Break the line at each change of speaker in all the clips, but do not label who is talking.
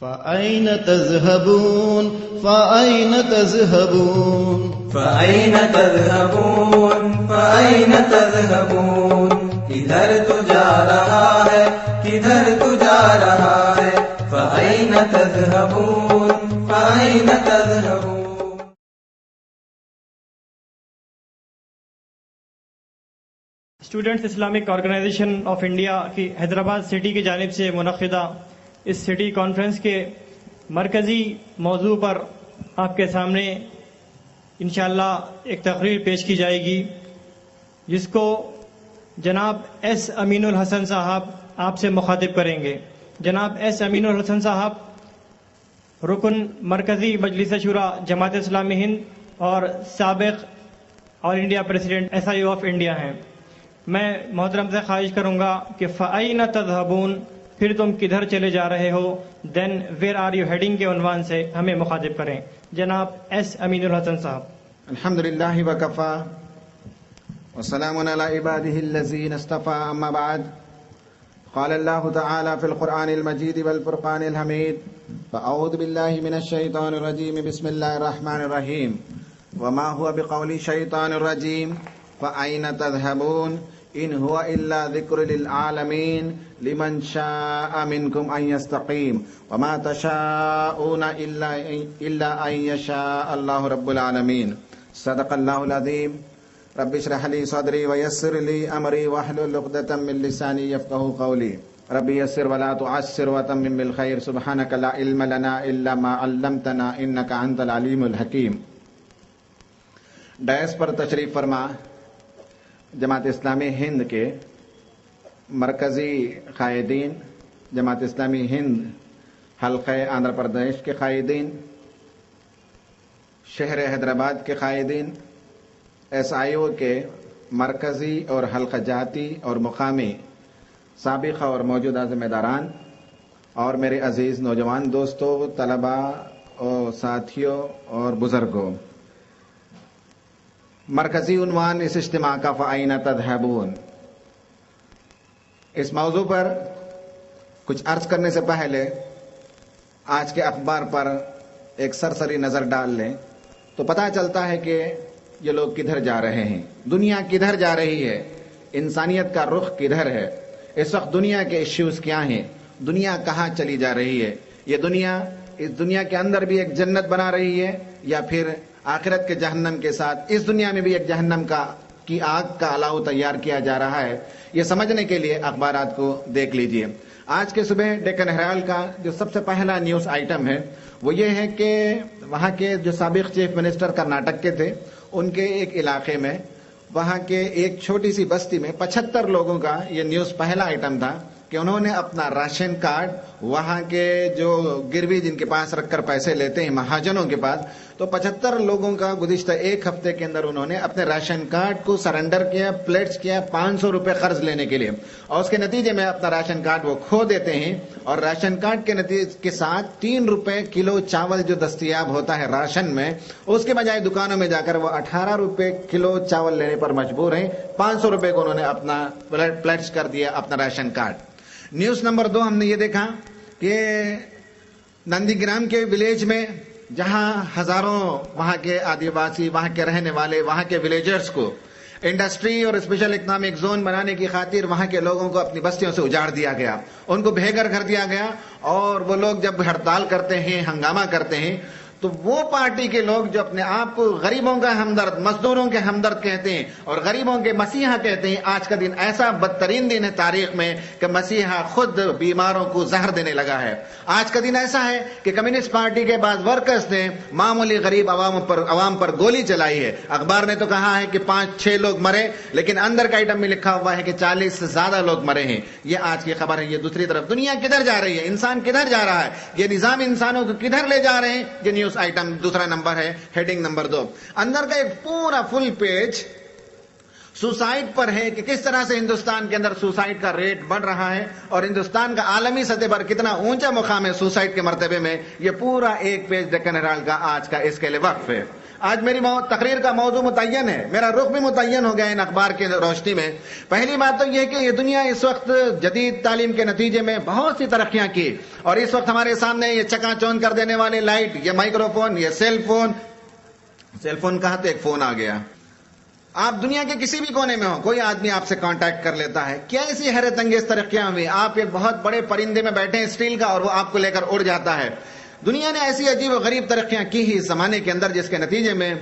فأين تذهبون فأين تذهبون
فأين تذهبون فأين تذهبون کدھر تو جا رہا ہے کدھر تو جا رہا ہے فأين تذهبون فأين تذهبون.
Students Islamic Organisation of India کی حیدرآباد سٹی کی جانب سے منعقدہ اس سٹی کانفرنس کے مرکزی موضوع پر آپ کے سامنے انشاءاللہ ایک تقریر پیش کی جائے گی، جس کو جناب ایس امین الحسن صاحب آپ سے مخاطب کریں گے. جناب ایس امین الحسن صاحب رکن مرکزی مجلس شورا جماعت اسلامی ہند اور سابق All India president SIO of India ہیں. میں محترم سے خواہش کروں گا کہ فَأَيْنَ تَذْهَبُونَ، پھر تم کدھر چلے جا رہے ہو، then where are you heading کے عنوان سے ہمیں مخاطب کریں. جناب ایس امین الحسن صاحب.
الحمدللہ وکفا وسلام علی عباده الذین اصطفى، اما بعد. قال اللہ تعالی فی القرآن المجید والفرقان الحمید، فاعوذ باللہ من الشیطان الرجیم، بسم اللہ الرحمن الرحیم. وما هو بقول شیطان الرجیم فأین تذهبون ان هو الا ذکر للعالمین لمن شاء منکم ان یستقیم وما تشاءون الا ان یشاء اللہ رب العالمین. صدق اللہ العظیم. رب اشرح لی صدری ویسر لی امری واحلل عقدۃ من لسانی یفقہوا قولی. رب یسر ولا تعسر وتمم بالخیر. سبحانک لا علم لنا الا ما علمتنا انک انت العلیم الحکیم. ڈائس پر تشریف فرما جماعت اسلامی ہند کے مرکزی قائدین، جماعت اسلامی ہند حلقہ آندھرا پردیش کے قائدین، شہر حیدرآباد کے قائدین، SIO کے مرکزی اور حلقہ جاتی اور مقامی سابقہ اور موجودہ ذمہ داران، اور میرے عزیز نوجوان دوستوں، طلباء اور ساتھیوں اور بزرگوں، مرکزی عنوان اس اجتماع کا فأین تذهبون. اس موضوع پر کچھ عرض کرنے سے پہلے آج کے اخبار پر ایک سرسری نظر ڈال لیں تو پتہ چلتا ہے کہ یہ لوگ کدھر جا رہے ہیں، دنیا کدھر جا رہی ہے، انسانیت کا رخ کدھر ہے، اس وقت دنیا کے ایشوز کیا ہیں، دنیا کہاں چلی جا رہی ہے. یہ دنیا اس دنیا کے اندر بھی ایک جنت بنا رہی ہے یا پھر آخرت کے جہنم کے ساتھ اس دنیا میں بھی ایک جہنم کی آگ کا الاؤ تیار کیا جا رہا ہے. یہ سمجھنے کے لیے اخبارات کو دیکھ لیجئے. آج کے صبح ڈیکن ہیرالڈ کا جو سب سے پہلا نیوز آئٹم ہے وہ یہ ہے کہ وہاں کے جو سابق چیف منسٹر کرناٹک کے تھے، ان کے ایک علاقے میں، وہاں کے ایک چھوٹی سی بستی میں 75 لوگوں کا یہ نیوز پہلا آئٹم تھا کہ انہوں نے اپنا راشن کارڈ وہاں کے جو گروی جن کے پاس رکھ کر پیسے لیتے ہیں مہاجنوں کے پاس، تو 75 لوگوں کا گزشتہ ایک ہفتے کے اندر انہوں نے اپنے راشن کارڈ کو سرنڈر کیا، پلیٹس کیا 500 روپے قرض لینے کے لیے، اور اس کے نتیجے میں اپنا راشن کارڈ وہ کھو دیتے ہیں. اور راشن کارڈ کے نتیجے کے ساتھ 3 روپے کلو چاول جو دستیاب ہوتا ہے راشن میں، اس کے بجائے دکانوں میں جا کر وہ 18 روپے کلو چاول لینے پر مجبور ہیں. 500 روپے کو انہوں نے اپنا پلیٹس کر دیا اپنا راشن کارڈ. نیوز نمبر 2 ہم نے یہ دیکھا کہ نندی گرام کے ولیج میں، جہاں ہزاروں وہاں کے آدیواسی، وہاں کے رہنے والے، وہاں کے ولیجرز کو انڈسٹری اور اسپیشل اکنامک زون بنانے کی خاطر وہاں کے لوگوں کو اپنی بستیوں سے اجاڑ دیا گیا، ان کو بے گھر کر دیا گیا. اور وہ لوگ جب ہڑتال کرتے ہیں، ہنگامہ کرتے ہیں، تو وہ پارٹی کے لوگ جو اپنے آپ کو غریبوں کا ہمدرد، مزدوروں کے ہمدرد کہتے ہیں اور غریبوں کے مسیحا کہتے ہیں، آج کا دن ایسا بدترین دن ہے تاریخ میں کہ مسیحا خود بیماروں کو زہر دینے لگا ہے. آج کا دن ایسا ہے کہ کمیونسٹ پارٹی کے بعض ورکرز نے معمولی غریب عوام پر گولی چلائی ہے. اخبار نے تو کہا ہے کہ 5-6 لوگ مرے، لیکن اندر کا آئٹم میں لکھا ہوا ہے کہ 40 سے زیادہ لوگ مرے ہیں. یہ آج کی خبر ہے. یہ دوسری طرف دنیا کدھر جا رہی ہے، انسان کدھر جا رہا ہے، یہ نظام انسانوں کو کدھر لے جا رہے ہیں. یہ نیوز آئٹم دوسرا نمبر ہے، ہیڈنگ نمبر 2. اندر کا ایک پورا فل پیج سوسائڈ پر ہے کہ کس طرح سے ہندوستان کے اندر سوسائڈ کا ریٹ بڑھ رہا ہے اور ہندوستان کا عالمی سطح پر کتنا اونچا مقام ہے سوسائڈ کے مرتبے میں. یہ پورا ایک پیج ڈیکن ہیرالڈ کا آج کا اس کے لیے وقف ہے. آج میری تقریر کا موضوع متعین ہے, میرا رخ بھی متعین ہو گیا ان اخبار کی روشنی میں. پہلی بات تو یہ کہ یہ دنیا اس وقت جدید تعلیم کے نتیجے میں بہت سی ترقیاں کی, اور اس وقت ہمارے سامنے یہ چکا چوند کر دینے والی لائٹ, یہ مائکرو فون, یہ سیل فون کہا تو ایک فون آ گیا. آپ دنیا کے کسی بھی کونے میں ہو, کوئی آدمی آپ سے کانٹیکٹ کر لیتا ہے. کیا ایسی حیرت انگیز ترقیاں ہوئی. آپ ایک بہت بڑے پرندے میں بیٹھے ہیں اسٹیل کا, اور وہ آپ کو لے کر اڑ جاتا ہے. دنیا نے ایسی عجیب و غریب ترقیاں کی ہی اس زمانے کے اندر, جس کے نتیجے میں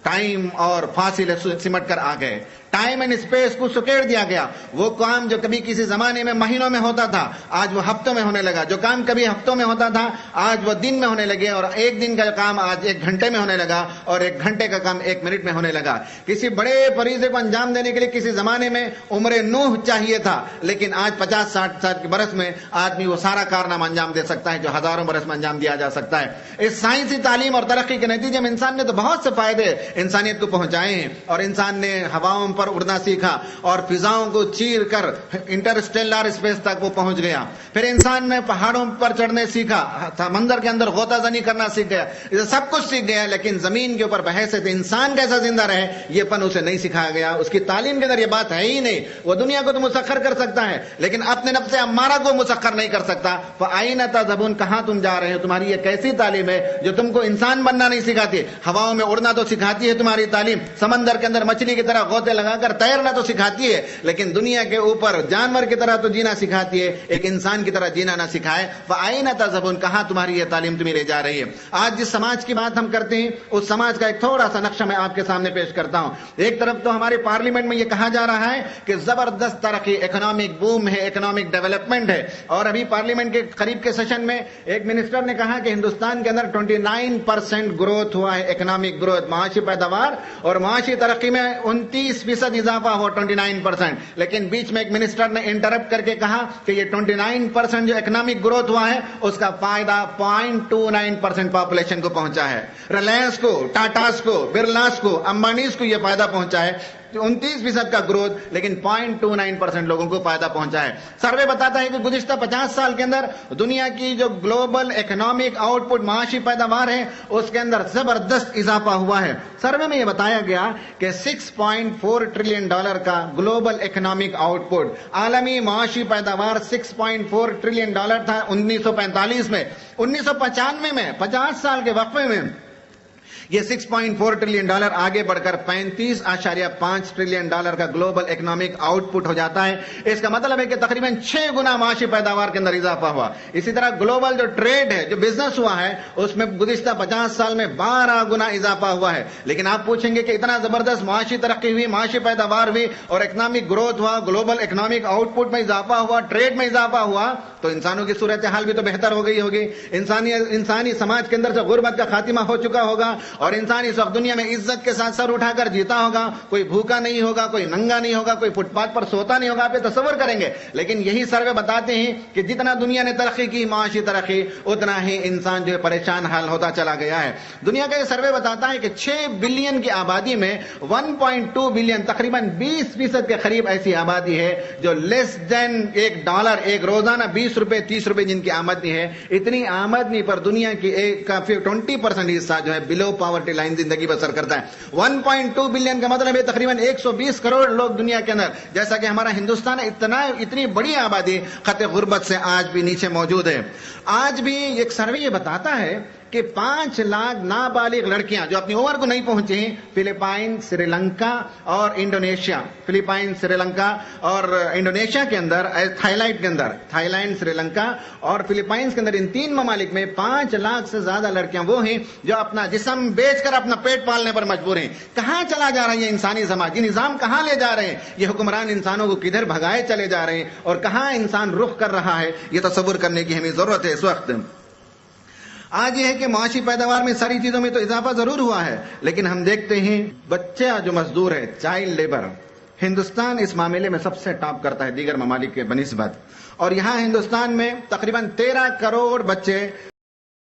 ٹائم اور فاصلے سمٹ کر آ گئے. ٹائم اینڈ اسپیس کو سکیڑ دیا گیا. وہ کام جو کبھی کسی زمانے میں مہینوں میں ہوتا تھا, آج وہ ہفتوں میں ہونے لگا. جو کام کبھی ہفتوں میں ہوتا تھا, آج وہ دن میں ہونے لگے. اور ایک دن کا کام آج 1 گھنٹے میں ہونے لگا, اور 1 گھنٹے کا کام 1 منٹ میں ہونے لگا. کسی بڑے فریضے کو انجام دینے کے لیے کسی زمانے میں عمر نوح چاہیے تھا, لیکن آج 50-60 سال کے برس میں آدمی وہ سارا کارنامہ انجام دے سکتا ہے جو ہزاروں برس میں انجام دیا جا سکتا ہے. اس سائنسی تعلیم اور ترقی کے نتیجے میں انسان نے تو بہت سے فائدے انسانیت کو پہنچائے ہیں. اور انسان نے ہواؤں پر اڑنا سیکھا, اور فضاؤں کو چیر کر انٹرسٹیلر اسپیس تک وہ پہنچ گیا. پھر انسان نے پہاڑوں پر چڑھنے سیکھا, سمندر کے اندر غوطہ زنی کرنا سیکھ گیا. یہ سب کچھ سیکھ گیا, لیکن زمین کے اوپر بحیثیت انسان کیسا زندہ رہے یہ فن اسے نہیں سکھایا گیا. اس کی تعلیم کے اندر یہ بات ہے ہی نہیں. وہ دنیا کو تو مسخر کر سکتا ہے, لیکن اپنے نفس امارہ کو مسخر نہیں کر سکتا. فَأَيْنَ تَذْهَبُونَ, کہاں تم جا رہے ہو؟ تمہاری یہ کیسی تعلیم ہے جو تم کو انسان بننا نہیں سکھاتی؟ ہواؤں میں اڑنا تو سکھاتی ہے تمہاری تعلیم, سمندر کے اندر مچھلی کی طرح غوطے لگا کر تیرنا تو سکھاتی ہے, لیکن دنیا کے اوپر جانور کی طرح تو جینا سکھاتی ہے, ایک انسان کی طرح جینا نہ سکھائے. فَأَيْنَ تَذْهَبُونَ, کہاں تمہاری یہ تعلیم تمہیں لے جا رہی ہے؟ آج جس سماج کی بات ہم کرتے ہیں, اس سماج کا ایک تھوڑا سا نقشہ میں آپ کے سامنے پیش کرتا ہوں. ایک طرف تو ہمارے پارلیمنٹ میں یہ کہا جا رہا ہے کہ زبردست ترقی, اکنامک بوم ہے, اکنامک ڈیولپمنٹ ہے. اور ابھی پارلیمنٹ کے قریب کے سیشن میں ایک منسٹر نے کہا کہ ہندوستان کے اندر 29% گروتھ ہوا ہے, اکنامک گروتھ, معاشی پیداوار اور معاشی ترقی میں 29% اضافہ ہوا, 29%. لیکن بیچ میں ایک منسٹر نے انٹرپٹ کر کے کہا کہ یہ 29% جو اکنامک گروتھ ہوا ہے اس کا فائدہ 0.29% پاپولیشن کو پہنچا ہے. ریلائنس کو, ٹاٹاز کو, برلاس کو, امبانیز کو یہ فائدہ پہنچا ہے. 29% کا گروتھ, لیکن 0.29% لوگوں کو فائدہ پہنچا ہے. سروے بتاتا ہے کہ گزشتہ 50 سال کے اندر دنیا کی جو گلوبل اکنامک آؤٹ پٹ, معاشی پیداوار ہے, اس کے اندر زبردست اضافہ ہوا ہے. سروے میں یہ بتایا گیا کہ $6.4 ٹریلین کا گلوبل اکنامک آؤٹ پٹ, عالمی معاشی پیداوار $6.4 ٹریلین تھا 1945 میں. 1995 میں 50 سال کے وقفے میں یہ $6.4 ٹریلین آگے بڑھ کر $35.5 ٹریلین کا گلوبل اکنامک آؤٹ پٹ ہو جاتا ہے. اس کا مطلب ہے کہ تقریباً 6 گنا معاشی پیداوار کے اندر اضافہ ہوا. اسی طرح گلوبل جو ٹریڈ ہے, جو بزنس ہوا ہے, اس میں گزشتہ 50 سال میں 12 گنا اضافہ ہوا ہے. لیکن آپ پوچھیں گے کہ اتنا زبردست معاشی ترقی ہوئی, معاشی پیداوار ہوئی, اور اکنامک گروتھ ہوا, گلوبل اکنامک آؤٹ پٹ میں اضافہ ہوا, ٹریڈ میں اضافہ ہوا, تو انسانوں کی صورتحال بھی تو بہتر ہو گئی ہوگی. انسانی سماج کے اندر سے غربت کا خاتمہ ہو چکا ہوگا, اور انسان اس وقت دنیا میں عزت کے ساتھ سر اٹھا کر جیتا ہوگا. کوئی بھوکا نہیں ہوگا, کوئی ننگا نہیں ہوگا, کوئی فٹ پاتھ پر سوتا نہیں ہوگا. آپ یہ تصور کریں گے. لیکن یہی سروے بتاتے ہیں کہ جتنا دنیا نے ترقی کی, معاشی ترقی, اتنا ہی انسان جو ہے پریشان حال ہوتا چلا گیا ہے. دنیا کا یہ سروے بتاتا ہے کہ 6 بلین کی آبادی میں 1.2 بلین, تقریباً 20% کے قریب ایسی آبادی ہے جو لیس دین $1, ایک روزانہ 20 روپے 30 روپے جن کی آمدنی ہے. اتنی آمدنی پر دنیا کی ایک کافی 20% حصہ جو ہے بلو پاورٹی لائن زندگی بسر کرتا ہے. 1.2 بلین کا مطلب ہے تقریباً 120 کروڑ لوگ دنیا کے اندر, جیسا کہ ہمارا ہندوستان اتنی بڑی آبادی خط غربت سے آج بھی نیچے موجود ہے. آج بھی ایک سروے یہ بتاتا ہے کہ 5 لاکھ نابالغ لڑکیاں جو اپنی عمر کو نہیں پہنچی ہیں, فلپائن, سری لنکا اور انڈونیشیا, فلپائن, سری لنکا اور انڈونیشیا کے اندر, تھائی لینڈ کے اندر, تھائی لینڈ, سری لنکا اور فلپائنس کے اندر, ان 3 ممالک میں 5 لاکھ سے زیادہ لڑکیاں وہ ہیں جو اپنا جسم بیچ کر اپنا پیٹ پالنے پر مجبور ہیں. کہاں چلا جا رہا ہے یہ انسانی سماج؟ یہ نظام کہاں لے جا رہے ہیں؟ یہ حکمران انسانوں کو کدھر بھگائے چلے جا رہے ہیں, اور کہاں انسان رخ کر رہا ہے؟ یہ تصور کرنے کی ہمیں ضرورت ہے اس وقت. آج یہ ہے کہ معاشی پیداوار میں ساری چیزوں میں تو اضافہ ضرور ہوا ہے, لیکن ہم دیکھتے ہیں بچہ جو مزدور ہے, چائلڈ لیبر, ہندوستان اس معاملے میں سب سے ٹاپ کرتا ہے دیگر ممالک کے بنسبت. اور یہاں ہندوستان میں تقریباً 13 کروڑ بچے